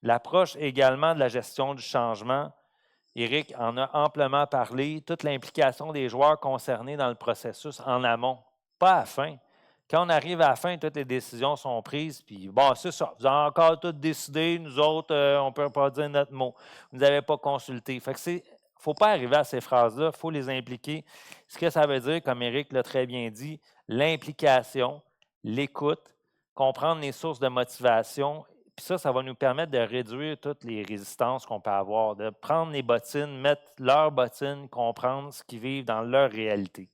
L'approche également de la gestion du changement, Éric en a amplement parlé, toute l'implication des joueurs concernés dans le processus en amont, pas à la fin. Quand on arrive à la fin, toutes les décisions sont prises, puis bon, c'est ça, vous avez encore tout décidé, nous autres, on ne peut pas dire notre mot. Vous n'avez pas consulté. Fait que il ne faut pas arriver à ces phrases-là, il faut les impliquer. Ce que ça veut dire, comme Éric l'a très bien dit, l'implication, l'écoute, comprendre les sources de motivation. Puis ça va nous permettre de réduire toutes les résistances qu'on peut avoir, de prendre les bottines, mettre leurs bottines, comprendre ce qu'ils vivent dans leur réalité.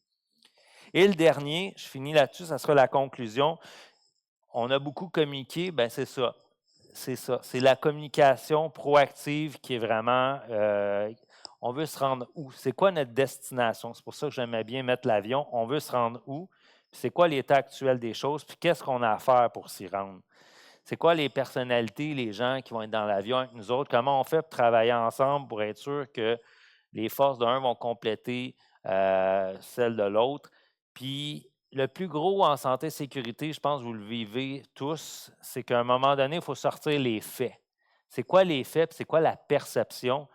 Et le dernier, je finis là-dessus, ça sera la conclusion. On a beaucoup communiqué, bien c'est ça. C'est ça. C'est la communication proactive qui est vraiment... on veut se rendre où? C'est quoi notre destination? C'est pour ça que j'aimais bien mettre l'avion. On veut se rendre où? Puis c'est quoi l'état actuel des choses? Puis qu'est-ce qu'on a à faire pour s'y rendre? C'est quoi les personnalités, les gens qui vont être dans l'avion avec nous autres? Comment on fait pour travailler ensemble pour être sûr que les forces d'un vont compléter celles de l'autre? Puis le plus gros en santé et sécurité, je pense que vous le vivez tous, c'est qu'à un moment donné, il faut sortir les faits. C'est quoi les faits, puis c'est quoi la perception?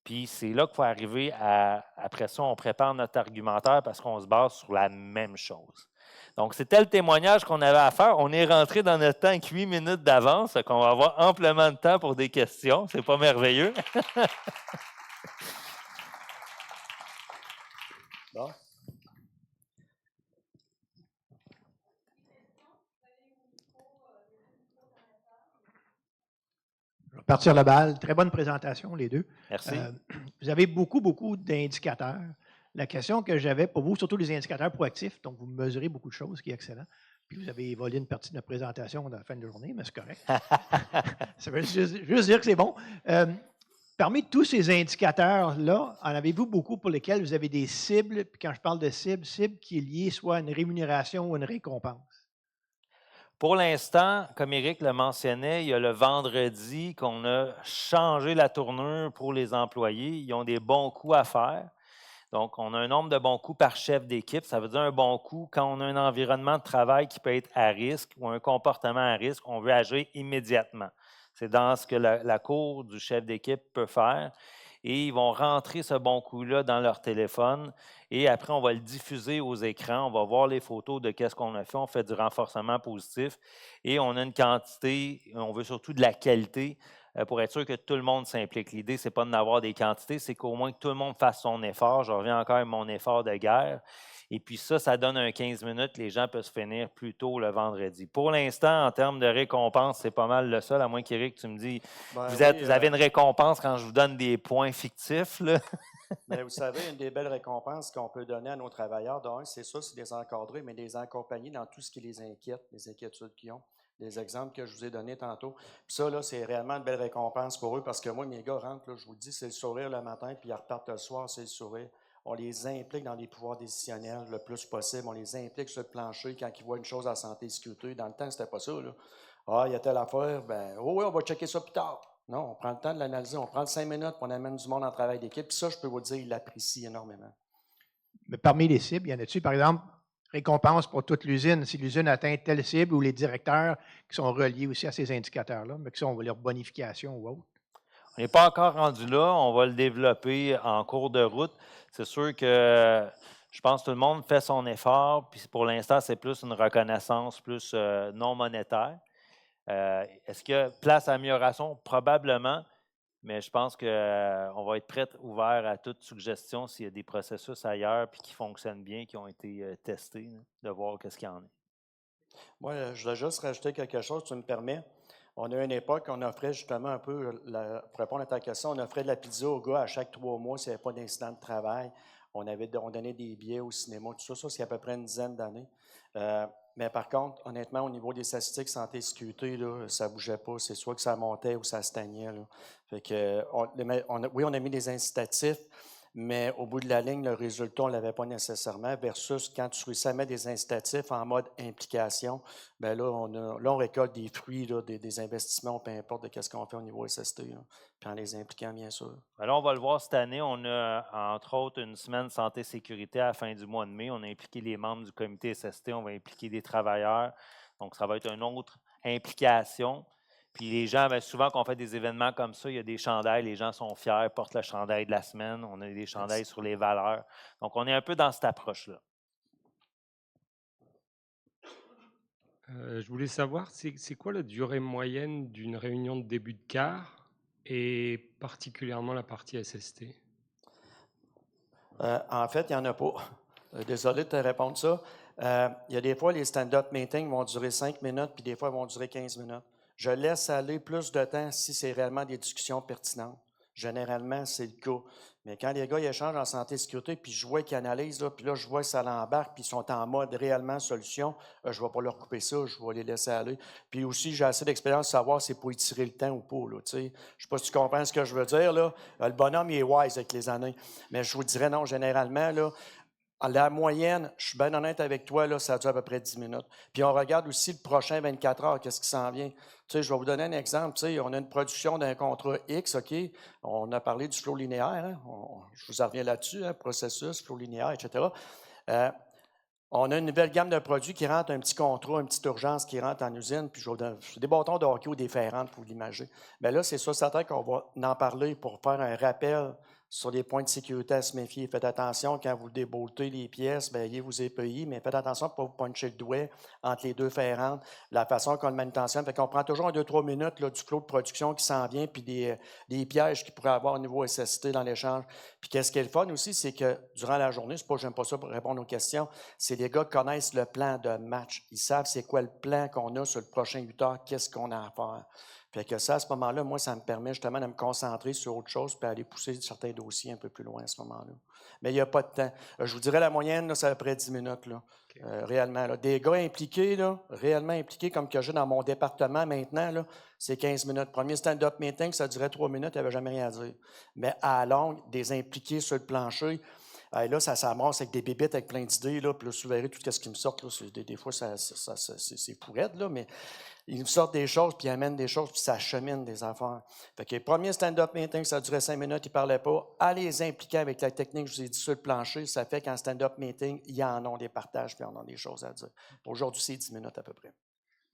Puis c'est là qu'il faut arriver à, après ça, on prépare notre argumentaire parce qu'on se base sur la même chose. Donc, c'était le témoignage qu'on avait à faire. On est rentré dans notre temps avec 8 minutes d'avance, qu'on va avoir amplement de temps pour des questions. C'est pas merveilleux? Bon. Je vais partir la balle. Très bonne présentation, les deux. Merci. Vous avez beaucoup d'indicateurs. La question que j'avais pour vous, surtout les indicateurs proactifs, donc vous mesurez beaucoup de choses, ce qui est excellent. Puis vous avez volé une partie de notre présentation à la fin de la journée, mais c'est correct. Ça veut juste dire que c'est bon. Parmi tous ces indicateurs-là, en avez-vous beaucoup pour lesquels vous avez des cibles? Puis quand je parle de cibles qui est liée soit à une rémunération ou à une récompense? Pour l'instant, comme Éric le mentionnait, il y a le vendredi qu'on a changé la tournure pour les employés. Ils ont des bons coups à faire. Donc, on a un nombre de bons coups par chef d'équipe. Ça veut dire un bon coup quand on a un environnement de travail qui peut être à risque ou un comportement à risque, on veut agir immédiatement. C'est dans ce que la cour du chef d'équipe peut faire. et ils vont rentrer ce bon coup-là dans leur téléphone et après, on va le diffuser aux écrans. On va voir les photos de qu'est-ce qu'on a fait. On fait du renforcement positif et on a une quantité, on veut surtout de la qualité pour être sûr que tout le monde s'implique. L'idée, ce n'est pas d'avoir des quantités, c'est qu'au moins que tout le monde fasse son effort. Je reviens encore à mon effort de guerre. Et puis ça donne un 15 minutes. Les gens peuvent se finir plus tôt le vendredi. Pour l'instant, en termes de récompense, c'est pas mal le seul, à moins qu'Éric, tu me dis, Ben vous oui, avez une récompense quand je vous donne des points fictifs, là. mais vous savez, une des belles récompenses qu'on peut donner à nos travailleurs, d'un, c'est ça, c'est des encadrer, mais des accompagner dans tout ce qui les inquiète, les inquiétudes qu'ils ont. Les exemples que je vous ai donnés tantôt. Puis ça, là, c'est réellement une belle récompense pour eux parce que moi, mes gars rentrent, là, je vous le dis, c'est le sourire le matin, puis ils repartent le soir, c'est le sourire. On les implique dans les pouvoirs décisionnels le plus possible. On les implique sur le plancher quand ils voient une chose à santé et sécurité. Dans le temps, c'était pas ça, là. Ah, il y a telle affaire, ben, oh oui, on va checker ça plus tard. Non, on prend le temps de l'analyser. On prend le 5 minutes, puis on amène du monde en travail d'équipe. Puis ça, je peux vous dire, ils l'apprécient énormément. Mais parmi les cibles, y en a-tu, par exemple, récompense pour toute l'usine, si l'usine atteint telle cible ou les directeurs qui sont reliés aussi à ces indicateurs-là, mais qui sont leur bonification ou autre? On n'est pas encore rendu là. On va le développer en cours de route. C'est sûr que je pense que tout le monde fait son effort. Puis pour l'instant, c'est plus une reconnaissance plus non monétaire. Est-ce qu'il y a place à amélioration? Probablement. Mais je pense qu'on va être prêt, ouvert à toute suggestion s'il y a des processus ailleurs puis qui fonctionnent bien, qui ont été testés, là, de voir qu'est-ce qu'il y en a. Moi, je voudrais juste rajouter quelque chose, tu me permets. On a eu une époque, on offrait justement un peu, pour répondre à ta question, on offrait de la pizza aux gars à chaque 3 mois s'il n'y avait pas d'incident de travail. On donnait des billets au cinéma, tout ça, c'est à peu près une dizaine d'années. Mais par contre, honnêtement, au niveau des statistiques santé et sécurité, là, ça ne bougeait pas. C'est soit que ça montait ou ça stagnait. Là. Fait que, oui, on a mis des incitatifs, mais au bout de la ligne, le résultat, on ne l'avait pas nécessairement, versus quand tu réussis à mettre des incitatifs en mode implication, bien là, on récolte des fruits, là, des investissements, peu importe de ce qu'on fait au niveau SST, là, puis en les impliquant, bien sûr. Alors, on va le voir cette année. On a, entre autres, une semaine santé-sécurité à la fin du mois de mai. On a impliqué les membres du comité SST, on va impliquer des travailleurs. Donc, ça va être une autre implication. Puis les gens, bien, souvent, quand on fait des événements comme ça, il y a des chandails, les gens sont fiers, portent le chandail de la semaine, on a des chandails sur les valeurs. Donc, on est un peu dans cette approche-là. Je voulais savoir, c'est quoi la durée moyenne d'une réunion de début de quart et particulièrement la partie SST? En fait, il n'y en a pas. Désolé de te répondre ça. Il y a des fois, les stand-up meetings vont durer 5 minutes, puis des fois, ils vont durer 15 minutes. Je laisse aller plus de temps si c'est réellement des discussions pertinentes. Généralement, c'est le cas. Mais quand les gars ils échangent en santé et sécurité, puis je vois qu'ils analysent, là, puis là, je vois que ça l'embarque, puis ils sont en mode réellement solution, je ne vais pas leur couper ça, je vais les laisser aller. Puis aussi, j'ai assez d'expérience pour savoir si c'est pour étirer le temps ou pas. Là, je ne sais pas si tu comprends ce que je veux dire. Là. Le bonhomme, il est wise avec les années. Mais je vous dirais non, généralement, là, la moyenne, je suis bien honnête avec toi, là, ça dure à peu près 10 minutes. Puis on regarde aussi le prochain 24 heures, qu'est-ce qui s'en vient. Tu sais, je vais vous donner un exemple. Tu sais, on a une production d'un contrat X, OK? On a parlé du flow linéaire. Hein? Je vous en reviens là-dessus, hein? Processus, flow linéaire, etc. On a une nouvelle gamme de produits qui rentre, un petit contrat, une petite urgence qui rentre en usine, puis je vais des bâtons de hockey ou des ferrantes pour l'imager. Bien là, c'est ça, certain qu'on va en parler pour faire un rappel sur les points de sécurité à se méfier. Faites attention quand vous déboltez les pièces, bien, ayez vos EPI, mais faites attention pour ne pas vous puncher le doigt entre les deux ferrantes, la façon qu'on le manutentionne. Fait qu'on prend toujours 2-3 minutes là, du flot de production qui s'en vient, puis des pièges qu'il pourrait avoir au niveau SST dans l'échange. Puis qu'est-ce qui est le fun aussi, c'est que durant la journée, c'est pas j'aime pas ça pour répondre aux questions, c'est les gars qui connaissent le plan de match. Ils savent c'est quoi le plan qu'on a sur le prochain 8 heures, qu'est-ce qu'on a à faire. Fait que ça, à ce moment-là, moi, ça me permet justement de me concentrer sur autre chose puis aller pousser certains dossiers un peu plus loin à ce moment-là. Mais il n'y a pas de temps. Je vous dirais la moyenne, là, c'est à peu près 10 minutes, là, okay. Réellement. Là. Des gars impliqués, là, réellement impliqués, comme que j'ai dans mon département maintenant, là, c'est 15 minutes. Premier stand-up meeting, ça durait 3 minutes, il n'y avait jamais rien à dire. Mais à la longue, des impliqués sur le plancher, là, ça s'amasse avec des bébites avec plein d'idées, là, puis là, vous verrez tout ce qui me sort. Là, des fois, c'est pourrette, là, mais ils me sortent des choses, puis ils amènent des choses, puis ça chemine des affaires. Fait que le premier stand-up meeting, ça durait 5 minutes, ils ne parlaient pas. À les impliquer avec la technique, je vous ai dit, sur le plancher, ça fait qu'en stand-up meeting, il y en a des partages, puis ils en ont des choses à dire. Aujourd'hui, c'est 10 minutes à peu près.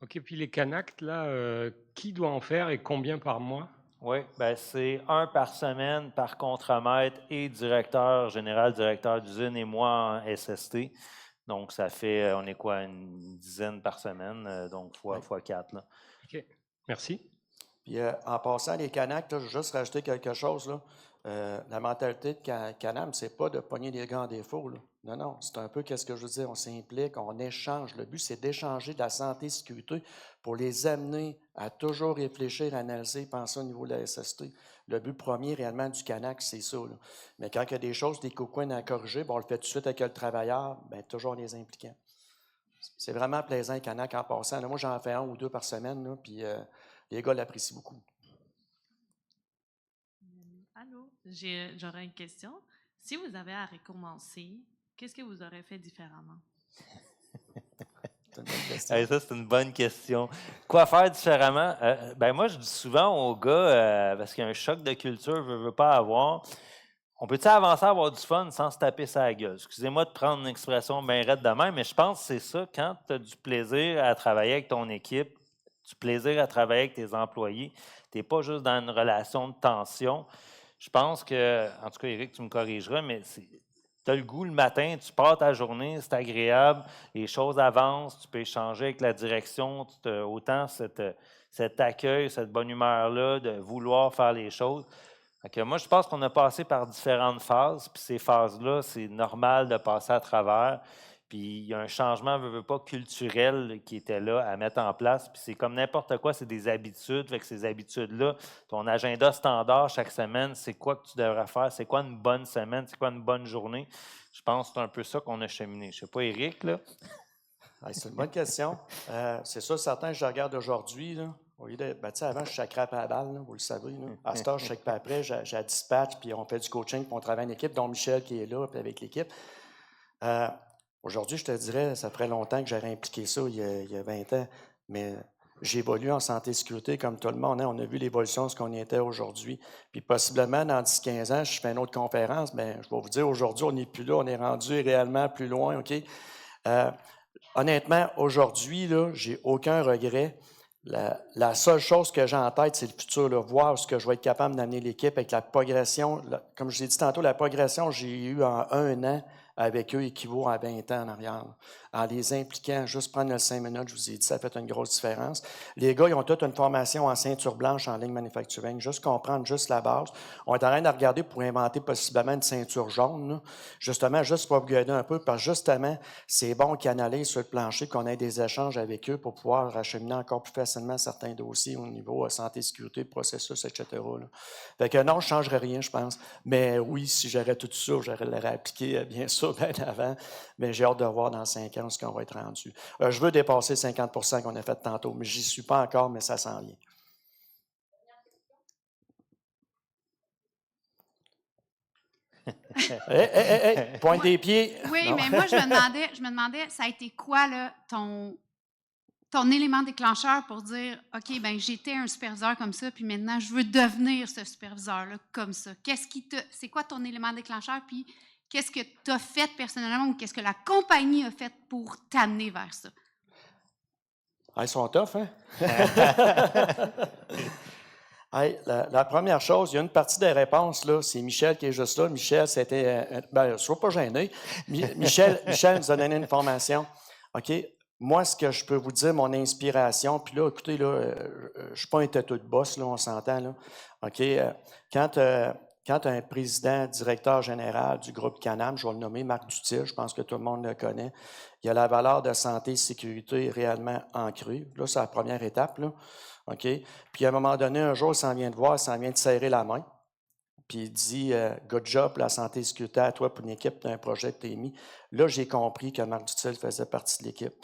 OK, puis les Canact, là, qui doit en faire et combien par mois? Oui, ben c'est un par semaine par contremaître et directeur général, directeur d'usine et moi en SST. Donc, ça fait, on est quoi, une dizaine par semaine, donc Oui. fois 4. Là. OK. Merci. Puis en passant, les Canacs, là, je vais juste rajouter quelque chose. Là. La mentalité de Canam, c'est pas de pogner les gants en défaut. Là. Non, non, c'est un peu qu'est-ce que je veux dire. On s'implique, on échange. Le but, c'est d'échanger de la santé et sécurité pour les amener à toujours réfléchir, analyser, penser au niveau de la SST. Le but premier réellement du Canac, c'est ça. Là. Mais quand il y a des choses, des coquins à corriger, on le fait tout de suite avec le travailleur, bien, toujours les impliquant. C'est vraiment plaisant, les Canac, en passant. Là, moi, j'en fais 1 ou 2 par semaine, là, puis les gars l'apprécient beaucoup. Allô, j'aurais une question. Si vous avez à recommencer, qu'est-ce que vous aurez fait différemment? C'est une bonne question. Hey, ça, c'est une bonne question. Quoi faire différemment? Ben moi, je dis souvent aux gars, parce qu'il y a un choc de culture, veut pas avoir, on peut-tu avancer à avoir du fun sans se taper sa gueule? Excusez-moi de prendre une expression bien raide de même, mais je pense que c'est ça, quand tu as du plaisir à travailler avec ton équipe, du plaisir à travailler avec tes employés, tu n'es pas juste dans une relation de tension. Je pense que, en tout cas, Éric, tu me corrigeras, mais tu as le goût le matin, tu pars ta journée, c'est agréable, les choses avancent, tu peux échanger avec la direction, autant cet accueil, cette bonne humeur-là, de vouloir faire les choses. Donc, moi, je pense qu'on a passé par différentes phases, puis ces phases-là, c'est normal de passer à travers. Puis il y a un changement, veut pas, culturel qui était là à mettre en place. Puis c'est comme n'importe quoi, c'est des habitudes. Fait que ces habitudes-là, ton agenda standard chaque semaine, c'est quoi que tu devrais faire? C'est quoi une bonne semaine? C'est quoi une bonne journée? Je pense que c'est un peu ça qu'on a cheminé. Je ne sais pas, Éric, là? C'est une bonne question. C'est sûr, certain, je regarde aujourd'hui, là, au lieu de, ben, tu sais, avant, je chacrais à la balle, là, vous le savez. Là. À ce temps, je chaque pas après, j'ai dispatch, puis on fait du coaching, puis on travaille en équipe, dont Michel qui est là, puis avec l'équipe. Aujourd'hui, je te dirais, ça ferait longtemps que j'aurais impliqué ça il y a 20 ans, mais j'ai évolué en santé et sécurité comme tout le monde. Hein. On a vu l'évolution de ce qu'on y était aujourd'hui. Puis possiblement, dans 10-15 ans, je fais une autre conférence, mais je vais vous dire, aujourd'hui, on n'est plus là, on est rendu réellement plus loin, OK? Honnêtement, aujourd'hui, là, j'ai aucun regret. La seule chose que j'ai en tête, c'est le futur, là, voir ce que je vais être capable d'amener l'équipe avec la progression. Comme je l'ai dit tantôt, la progression que j'ai eue en 1 an avec eux équivaut à 20 ans en arrière. Là. En les impliquant, juste prendre le 5 minutes, je vous ai dit, ça fait une grosse différence. Les gars, ils ont toute une formation en ceinture blanche en ligne manufacturing, juste comprendre juste la base. On est en train de regarder pour inventer possiblement une ceinture jaune, là. Justement, juste pour upgrader un peu, parce que justement, c'est bon qu'ils analysent sur le plancher, qu'on ait des échanges avec eux pour pouvoir acheminer encore plus facilement certains dossiers au niveau santé, sécurité, processus, etc. Là. Fait que non, je ne changerais rien, je pense. Mais oui, si j'aurais tout ça, j'aurais appliqué, bien sûr, bien avant. Mais j'ai hâte de voir dans 5 ans ce qu'on va être rendu. Je veux dépasser 50% qu'on a fait tantôt, mais j'y suis pas encore, mais ça s'en vient. Hey, pointe des pieds. Oui, Non. mais moi, je me demandais, ça a été quoi, là, ton élément déclencheur pour dire, OK, ben j'étais un superviseur comme ça, puis maintenant, je veux devenir ce superviseur-là comme ça. C'est quoi ton élément déclencheur, puis qu'est-ce que tu as fait personnellement ou qu'est-ce que la compagnie a fait pour t'amener vers ça? Ils sont tough, hein? Hey, la première chose, il y a une partie des réponses, là, c'est Michel qui est juste là. Michel, c'était... sois pas gêné. Michel nous a donné une formation. OK? Moi, ce que je peux vous dire, mon inspiration, puis là, écoutez, là, je ne suis pas un têteux de boss, là, on s'entend, là. OK? Quand un président, directeur général du groupe Canam, je vais le nommer Marc Dutil, je pense que tout le monde le connaît, il y a la valeur de santé et sécurité réellement ancrée. Là, c'est la première étape, là. OK? Puis à un moment donné, un jour, il s'en vient de voir, il s'en vient de serrer la main. Puis il dit good job, la santé et sécurité à toi pour une équipe, un projet que tu as mis. Là, j'ai compris que Marc Dutil faisait partie de l'équipe.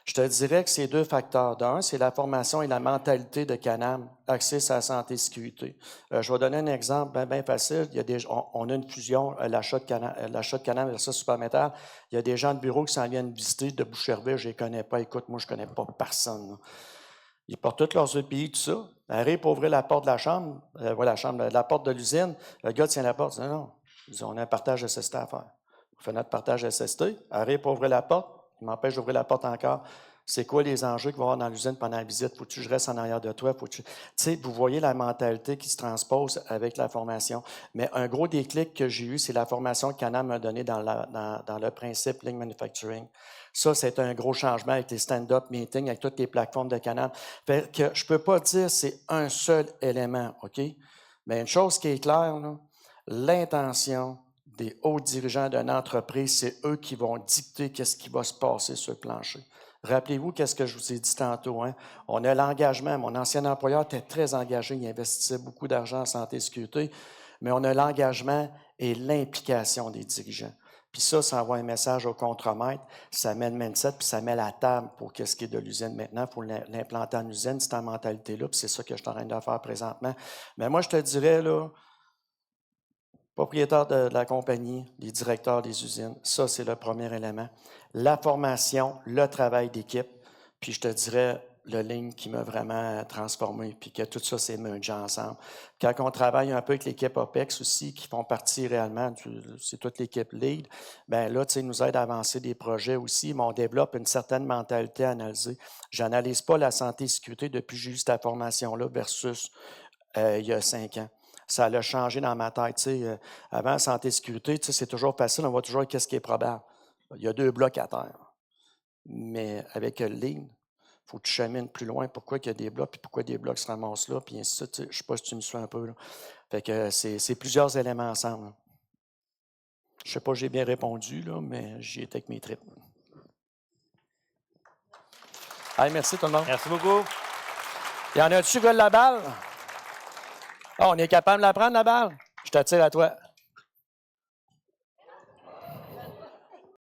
Je te dirais que ces 2 facteurs. D'un, c'est la formation et la mentalité de Canam, axée sur la santé et sécurité. Je vais donner un exemple bien facile. Il y a on a une fusion, l'achat de Canam versus Supermétal. Il y a des gens de bureau qui s'en viennent visiter de Boucherville, je ne les connais pas. Écoute, moi, je ne connais pas personne. Là. Ils portent tous leurs EPI, tout ça. Arrive pour ouvrir la porte de la chambre, la porte de l'usine. Le gars tient la porte. Il dit non. Ils disent, on a un partage de SST à faire. On fait notre partage de SST. Arrive pour ouvrir la porte. Il m'empêche d'ouvrir la porte encore. C'est quoi les enjeux qu'il va y avoir dans l'usine pendant la visite? Faut-tu que je reste en arrière de toi? Tu sais, vous voyez la mentalité qui se transpose avec la formation. Mais un gros déclic que j'ai eu, c'est la formation que Can-Am m'a donnée dans le principe Lean Manufacturing. Ça, c'est un gros changement avec les stand-up meetings, avec toutes les plateformes de Can-Am. Fait que je ne peux pas dire que c'est un seul élément, OK? Mais une chose qui est claire, là, l'intention des hauts dirigeants d'une entreprise, c'est eux qui vont dicter qu'est-ce qui va se passer sur le plancher. Rappelez-vous qu'est-ce que je vous ai dit tantôt. Hein? On a l'engagement. Mon ancien employeur était très engagé. Il investissait beaucoup d'argent en santé et sécurité. Mais on a l'engagement et l'implication des dirigeants. Puis ça envoie un message au contremaître. Ça met le mindset, puis ça met la table pour qu'est-ce qui est de l'usine maintenant. Il faut l'implanter en usine, cette mentalité-là. Puis c'est ça que je suis en train de faire présentement. Mais moi, je te dirais, là, propriétaire de la compagnie, les directeurs des usines, ça, c'est le premier élément. La formation, le travail d'équipe, puis je te dirais le ligne qui m'a vraiment transformé, puis que tout ça s'est mergé ensemble. Quand on travaille un peu avec l'équipe OPEX aussi, qui font partie réellement, c'est toute l'équipe lead, bien là, tu sais, ils nous aident à avancer des projets aussi, mais on développe une certaine mentalité à analyser. Je n'analyse pas la santé et sécurité depuis que j'ai eu cette formation-là versus il y a 5 ans. Ça l'a changé dans ma tête. Tu sais, avant, santé et sécurité, tu sais, c'est toujours facile, on voit toujours qu'est-ce qui est probable. Il y a 2 blocs à terre. Mais avec le Lean, il faut que tu chemines plus loin. Pourquoi il y a des blocs, puis pourquoi des blocs se ramassent là, puis ainsi de suite. Je ne sais pas si tu me suis un peu. Là. Fait que c'est plusieurs éléments ensemble. Là. Je ne sais pas si j'ai bien répondu, là, mais j'y étais avec mes tripes. Allez, merci tout le monde. Merci beaucoup. Il y en a-tu qui veulent la balle? Ah, on est capable de la prendre, la balle? Je t'attire à toi.